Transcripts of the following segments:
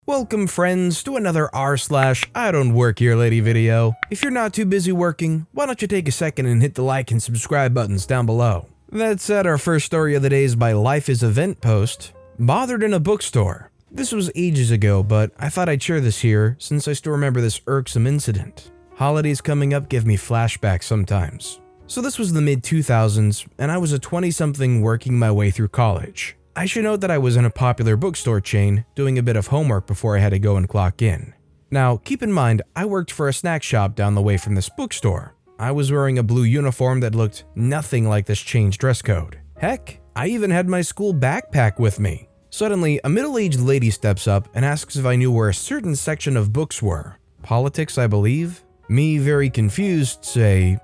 Welcome friends to another r/idontworkherelady video. If you're not too busy working, why don't you take a second and hit the like and subscribe buttons down below. That said, our first story of the day is by Life is Event Post, Bothered in a Bookstore. This was ages ago, but I thought I'd share this here since I still remember this irksome incident. Holidays coming up give me flashbacks sometimes. So this was the mid-2000s, and I was a 20-something working my way through college. I should note that I was in a popular bookstore chain doing a bit of homework before I had to go and clock in. Now, keep in mind, I worked for a snack shop down the way from this bookstore. I was wearing a blue uniform that looked nothing like this chain's dress code. Heck, I even had my school backpack with me. Suddenly, a middle-aged lady steps up and asks if I knew where a certain section of books were. Politics, I believe? Me, very confused, say,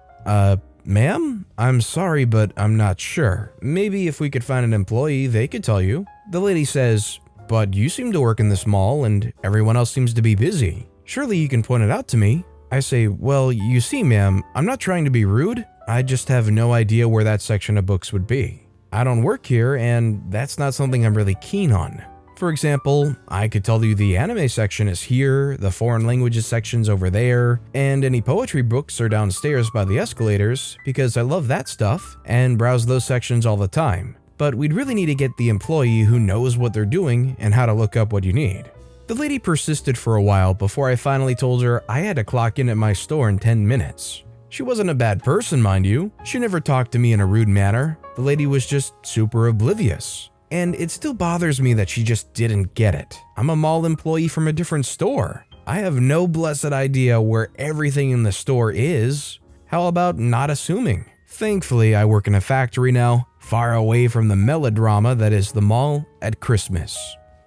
Ma'am? I'm sorry, but I'm not sure. Maybe if we could find an employee, they could tell you. The lady says, but you seem to work in this mall and everyone else seems to be busy. Surely you can point it out to me. I say, well, you see, ma'am, I'm not trying to be rude. I just have no idea where that section of books would be. I don't work here and that's not something I'm really keen on. For example, I could tell you the anime section is here, the foreign languages section's over there, and any poetry books are downstairs by the escalators because I love that stuff and browse those sections all the time. But we'd really need to get the employee who knows what they're doing and how to look up what you need. The lady persisted for a while before I finally told her I had to clock in at my store in 10 minutes. She wasn't a bad person, mind you. She never talked to me in a rude manner. The lady was just super oblivious. And it still bothers me that she just didn't get it. I'm a mall employee from a different store. I have no blessed idea where everything in the store is. How about not assuming? Thankfully, I work in a factory now, far away from the melodrama that is the mall at Christmas.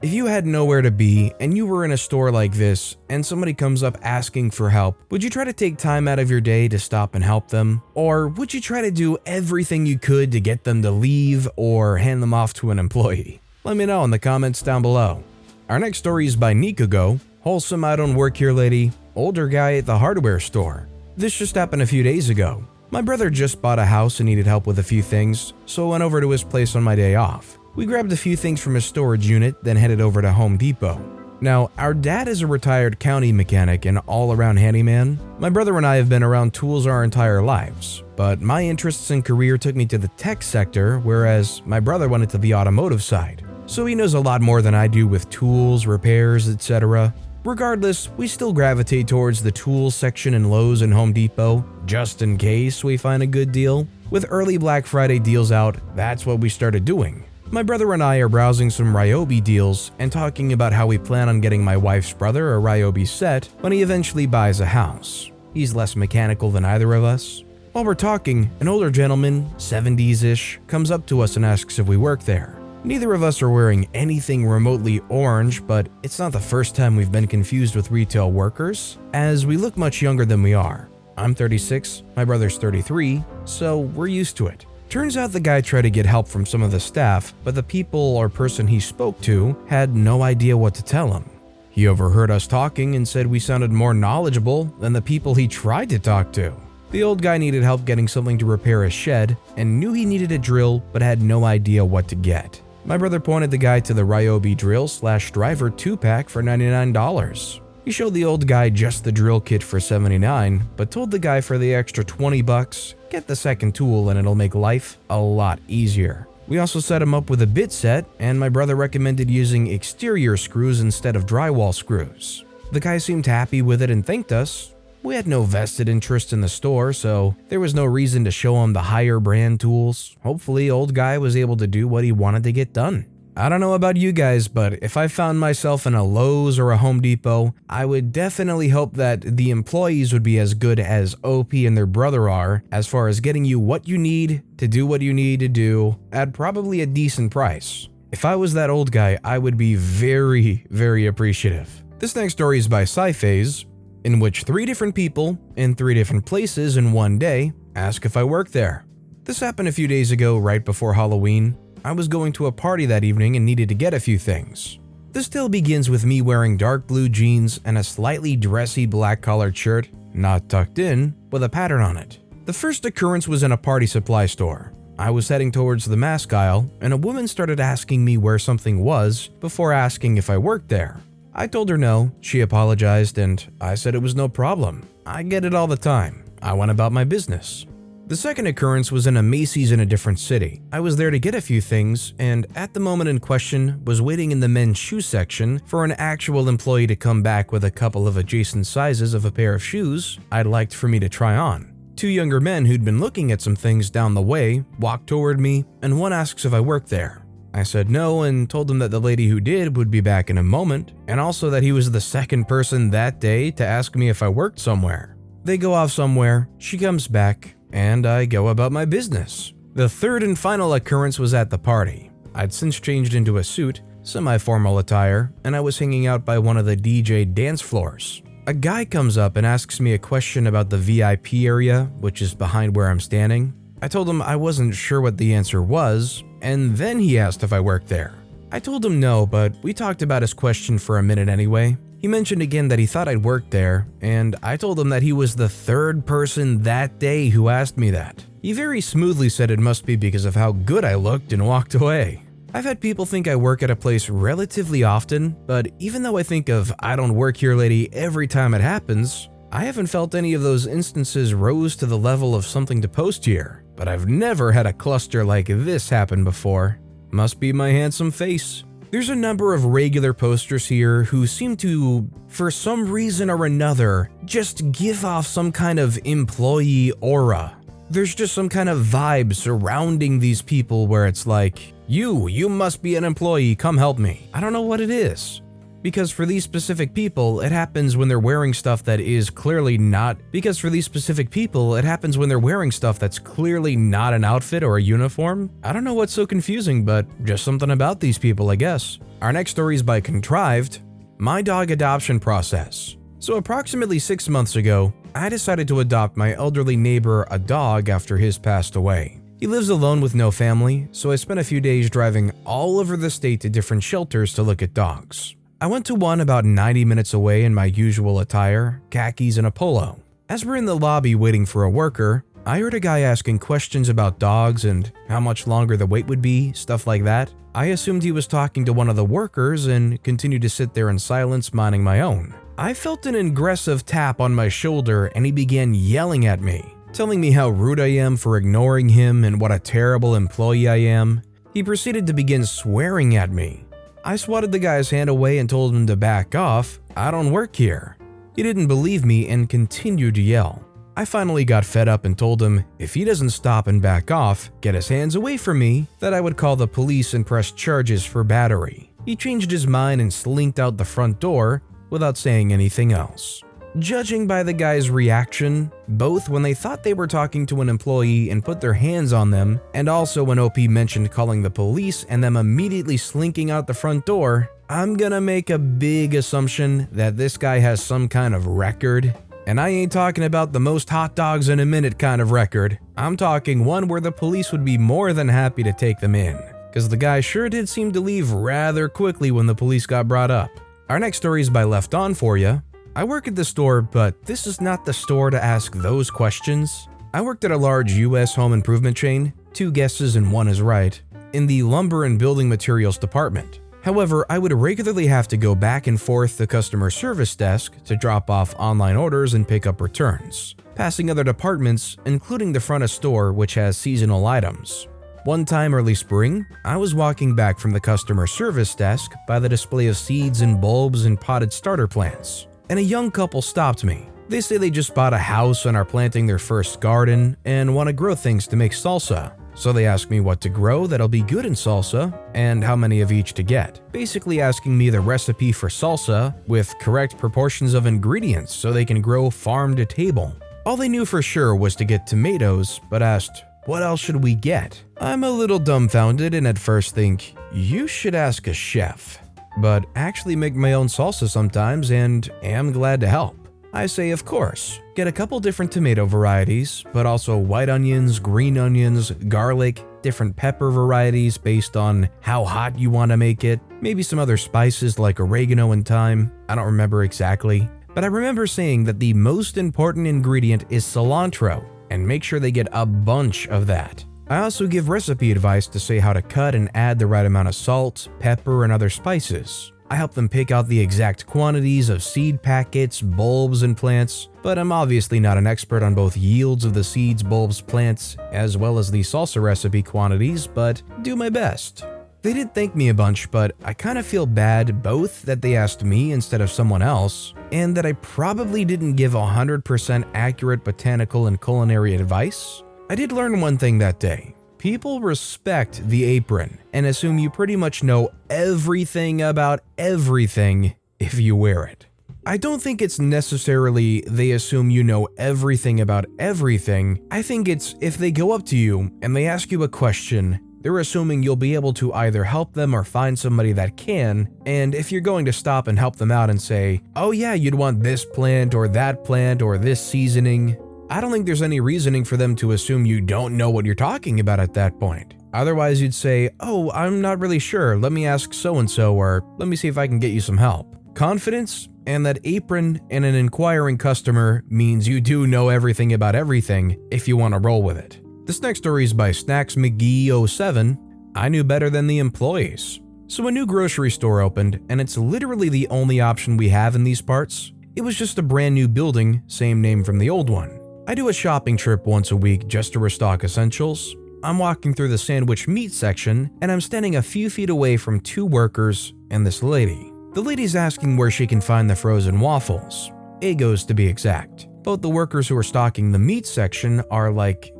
If you had nowhere to be and you were in a store like this and somebody comes up asking for help, would you try to take time out of your day to stop and help them? Or would you try to do everything you could to get them to leave or hand them off to an employee? Let me know in the comments down below. Our next story is by Nikago, Wholesome IDWHL, older guy at the hardware store. This just happened a few days ago. My brother just bought a house and needed help with a few things, so I went over to his place on my day off. We grabbed a few things from his storage unit, then headed over to Home Depot. Now, our dad is a retired county mechanic and all-around handyman. My brother and I have been around tools our entire lives, but my interests and career took me to the tech sector, whereas my brother went into the automotive side. So he knows a lot more than I do with tools, repairs, etc. Regardless, we still gravitate towards the tools section in Lowe's and Home Depot, just in case we find a good deal. With early Black Friday deals out, that's what we started doing. My brother and I are browsing some Ryobi deals and talking about how we plan on getting my wife's brother a Ryobi set when he eventually buys a house. He's less mechanical than either of us. While we're talking, an older gentleman, 70s-ish, comes up to us and asks if we work there. Neither of us are wearing anything remotely orange, but it's not the first time we've been confused with retail workers, as we look much younger than we are. I'm 36, my brother's 33, so we're used to it. Turns out the guy tried to get help from some of the staff, but the people or person he spoke to had no idea what to tell him. He overheard us talking and said we sounded more knowledgeable than the people he tried to talk to. The old guy needed help getting something to repair his shed and knew he needed a drill but had no idea what to get. My brother pointed the guy to the Ryobi drill/driver 2-pack for $99. He showed the old guy just the drill kit for $79, but told the guy for the extra $20, get the second tool and it'll make life a lot easier. We also set him up with a bit set, and my brother recommended using exterior screws instead of drywall screws. The guy seemed happy with it and thanked us. We had no vested interest in the store, so there was no reason to show him the higher brand tools. Hopefully, old guy was able to do what he wanted to get done. I don't know about you guys, but if I found myself in a Lowe's or a Home Depot, I would definitely hope that the employees would be as good as OP and their brother are as far as getting you what you need to do what you need to do at probably a decent price. If I was that old guy, I would be very, very appreciative. This next story is by Sci-Phase, in which 3 different people in 3 different places in one day ask if I work there. This happened a few days ago right before Halloween. I was going to a party that evening and needed to get a few things. This tale begins with me wearing dark blue jeans and a slightly dressy black collared shirt, not tucked in, with a pattern on it. The first occurrence was in a party supply store. I was heading towards the mask aisle and a woman started asking me where something was before asking if I worked there. I told her no, she apologized, and I said it was no problem. I get it all the time. I went about my business. The second occurrence was in a Macy's in a different city. I was there to get a few things, and at the moment in question, was waiting in the men's shoe section for an actual employee to come back with a couple of adjacent sizes of a pair of shoes I'd liked for me to try on. Two younger men who'd been looking at some things down the way walked toward me, and one asks if I worked there. I said no and told him that the lady who did would be back in a moment, and also that he was the second person that day to ask me if I worked somewhere. They go off somewhere, she comes back, and I go about my business. The third and final occurrence was at the party. I'd since changed into a suit, semi-formal attire, and I was hanging out by one of the DJ dance floors. A guy comes up and asks me a question about the VIP area, which is behind where I'm standing. I told him I wasn't sure what the answer was, and then he asked if I worked there. I told him no, but we talked about his question for a minute anyway. He mentioned again that he thought I'd worked there, and I told him that he was the third person that day who asked me that. He very smoothly said it must be because of how good I looked and walked away. I've had people think I work at a place relatively often, but even though I think of "I don't work here, lady" every time it happens, I haven't felt any of those instances rose to the level of something to post here. But I've never had a cluster like this happen before. Must be my handsome face. There's a number of regular posters here who seem to, for some reason or another, just give off some kind of employee aura. There's just some kind of vibe surrounding these people where it's like, you must be an employee, come help me. I don't know what it is. Because for these specific people, it happens when they're wearing stuff that is clearly not. Because for these specific people, it happens when they're wearing stuff that's clearly not an outfit or a uniform. I don't know what's so confusing, but just something about these people, I guess. Our next story is by Contrived, My Dog Adoption Process. So approximately 6 months ago, I decided to adopt my elderly neighbor a dog after his passed away. He lives alone with no family, so I spent a few days driving all over the state to different shelters to look at dogs. I went to one about 90 minutes away in my usual attire, khakis and a polo. As we're in the lobby waiting for a worker, I heard a guy asking questions about dogs and how much longer the wait would be, stuff like that. I assumed he was talking to one of the workers and continued to sit there in silence, minding my own. I felt an aggressive tap on my shoulder and he began yelling at me, telling me how rude I am for ignoring him and what a terrible employee I am. He proceeded to begin swearing at me. I swatted the guy's hand away and told him to back off. I don't work here. He didn't believe me and continued to yell. I finally got fed up and told him if he doesn't stop and back off, get his hands away from me, that I would call the police and press charges for battery. He changed his mind and slinked out the front door without saying anything else. Judging by the guy's reaction, both when they thought they were talking to an employee and put their hands on them, and also when OP mentioned calling the police and them immediately slinking out the front door, I'm gonna make a big assumption that this guy has some kind of record. And I ain't talking about the most hot dogs in a minute kind of record. I'm talking one where the police would be more than happy to take them in, because the guy sure did seem to leave rather quickly when the police got brought up. Our next story is by Left On For Ya. I work at the store, but this is not the store to ask those questions. I worked at a large US home improvement chain, 2 guesses and 1 is right, in the lumber and building materials department. However, I would regularly have to go back and forth the customer service desk to drop off online orders and pick up returns, passing other departments, including the front of store, which has seasonal items. One time early spring, I was walking back from the customer service desk by the display of seeds and bulbs and potted starter plants, and a young couple stopped me. They say they just bought a house and are planting their first garden and want to grow things to make salsa. So they asked me what to grow that'll be good in salsa and how many of each to get. Basically asking me the recipe for salsa with correct proportions of ingredients so they can grow farm to table. All they knew for sure was to get tomatoes, but asked, what else should we get? I'm a little dumbfounded and at first think, you should ask a chef. But actually make my own salsa sometimes and am glad to help. I say of course, get a couple different tomato varieties, but also white onions, green onions, garlic, different pepper varieties based on how hot you want to make it, maybe some other spices like oregano and thyme, I don't remember exactly. But I remember saying that the most important ingredient is cilantro, and make sure they get a bunch of that. I also give recipe advice to say how to cut and add the right amount of salt, pepper, and other spices. I help them pick out the exact quantities of seed packets, bulbs, and plants, but I'm obviously not an expert on both yields of the seeds, bulbs, plants, as well as the salsa recipe quantities, but do my best. They did thank me a bunch, but I kind of feel bad both that they asked me instead of someone else, and that I probably didn't give 100% accurate botanical and culinary advice. I did learn one thing that day. People respect the apron and assume you pretty much know everything about everything if you wear it. I don't think it's necessarily they assume you know everything about everything. I think it's if they go up to you and they ask you a question, they're assuming you'll be able to either help them or find somebody that can, and if you're going to stop and help them out and say, oh yeah, you'd want this plant or this seasoning, I don't think there's any reasoning for them to assume you don't know what you're talking about at that point. Otherwise you'd say, oh, I'm not really sure, let me ask so-and-so, or let me see if I can get you some help. Confidence and that apron and an inquiring customer means you do know everything about everything if you want to roll with it. This next story is by Snacks McGee 07. I knew better than the employees. So a new grocery store opened, and it's literally the only option we have in these parts. It was just a brand new building, same name from the old one. I do a shopping trip once a week just to restock essentials. I'm walking through the sandwich meat section, and I'm standing a few feet away from two workers and this lady. The lady's asking where she can find the frozen waffles. Eggos to be exact. Both the workers who are stocking the meat section are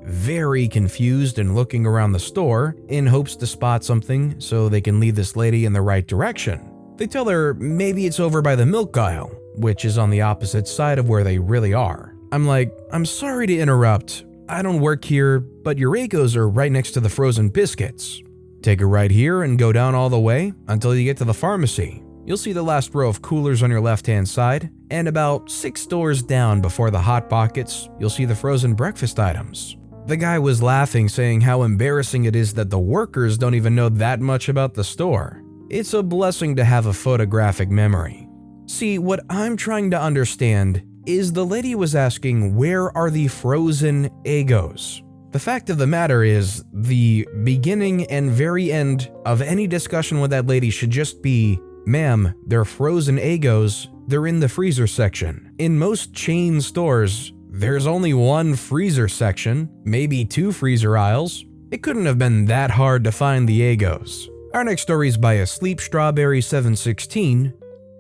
very confused and looking around the store in hopes to spot something so they can lead this lady in the right direction. They tell her maybe it's over by the milk aisle, which is on the opposite side of where they really are. I'm like, I'm sorry to interrupt. I don't work here, but your Eggos are right next to the frozen biscuits. Take a right here and go down all the way until you get to the pharmacy. You'll see the last row of coolers on your left-hand side, and about 6 doors down before the Hot Pockets, you'll see the frozen breakfast items. The guy was laughing, saying how embarrassing it is that the workers don't even know that much about the store. It's a blessing to have a photographic memory. See, what I'm trying to understand is the lady was asking where are the frozen Eggos? The fact of the matter is, the beginning and very end of any discussion with that lady should just be, ma'am, they're frozen Eggos, they're in the freezer section. In most chain stores, there's only one freezer section, maybe 2 freezer aisles. It couldn't have been that hard to find the Eggos. Our next story is by a Sleep Strawberry 716.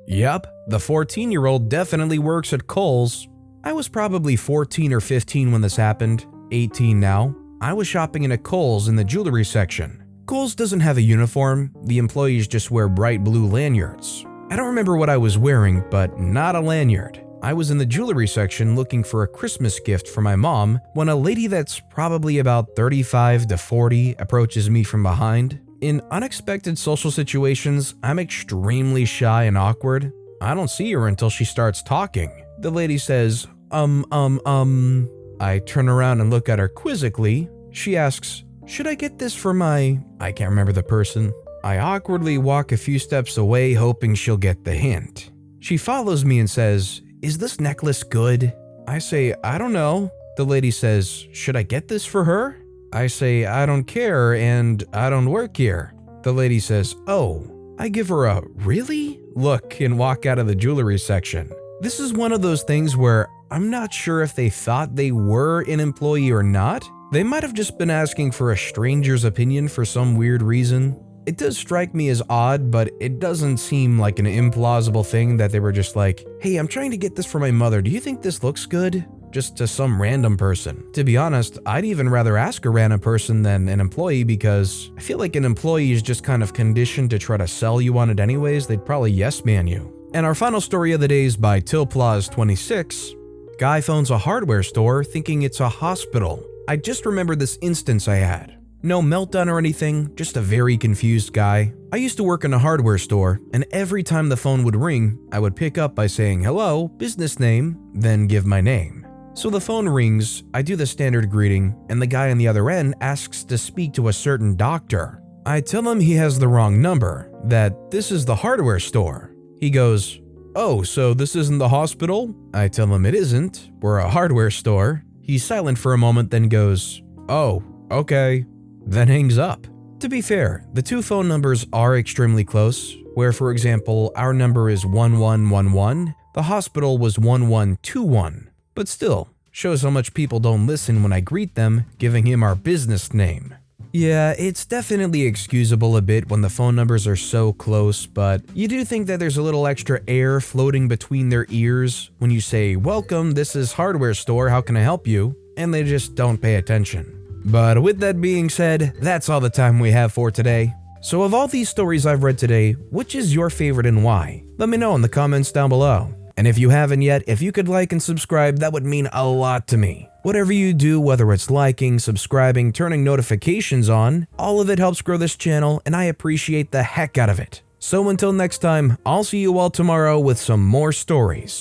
Yup, the 14-year-old definitely works at Kohl's. I was probably 14 or 15 when this happened, 18 now. I was shopping in a Kohl's in the jewelry section. Kohl's doesn't have a uniform, the employees just wear bright blue lanyards. I don't remember what I was wearing, but not a lanyard. I was in the jewelry section looking for a Christmas gift for my mom when a lady that's probably about 35 to 40 approaches me from behind. In unexpected social situations, I'm extremely shy and awkward. I don't see her until she starts talking. The lady says, I turn around and look at her quizzically. She asks, should I get this for my... I can't remember the person. I awkwardly walk a few steps away hoping she'll get the hint. She follows me and says, is this necklace good? I say, I don't know. The lady says, should I get this for her? I say, I don't care and I don't work here. The lady says, oh. I give her a really look and walk out of the jewelry section. This is one of those things where I'm not sure if they thought they were an employee or not. They might have just been asking for a stranger's opinion for some weird reason. It does strike me as odd, but it doesn't seem like an implausible thing that they were just like, hey, I'm trying to get this for my mother. Do you think this looks good? Just to some random person. To be honest, I'd even rather ask a random person than an employee because I feel like an employee is just kind of conditioned to try to sell you on it anyways. They'd probably yes man you. And our final story of the day is by Tilplaws26. Guy phones a hardware store thinking it's a hospital. I just remembered this instance I had. No meltdown or anything, just a very confused guy. I used to work in a hardware store, and every time the phone would ring, I would pick up by saying, hello, business name, then give my name. So the phone rings, I do the standard greeting, and the guy on the other end asks to speak to a certain doctor. I tell him he has the wrong number, that this is the hardware store. He goes, oh, so this isn't the hospital? I tell him it isn't, we're a hardware store. He's silent for a moment, then goes, oh, okay, then hangs up. To be fair, the two phone numbers are extremely close, where for example, our number is 1111, the hospital was 1121. But still, shows how much people don't listen when I greet them, giving him our business name. Yeah, it's definitely excusable a bit when the phone numbers are so close, but you do think that there's a little extra air floating between their ears when you say, "Welcome, this is hardware store, how can I help you?" and they just don't pay attention. But with that being said, that's all the time we have for today. So of all these stories I've read today, which is your favorite and why? Let me know in the comments down below. And if you haven't yet, if you could like and subscribe, that would mean a lot to me. Whatever you do, whether it's liking, subscribing, turning notifications on, all of it helps grow this channel and I appreciate the heck out of it. So until next time, I'll see you all tomorrow with some more stories.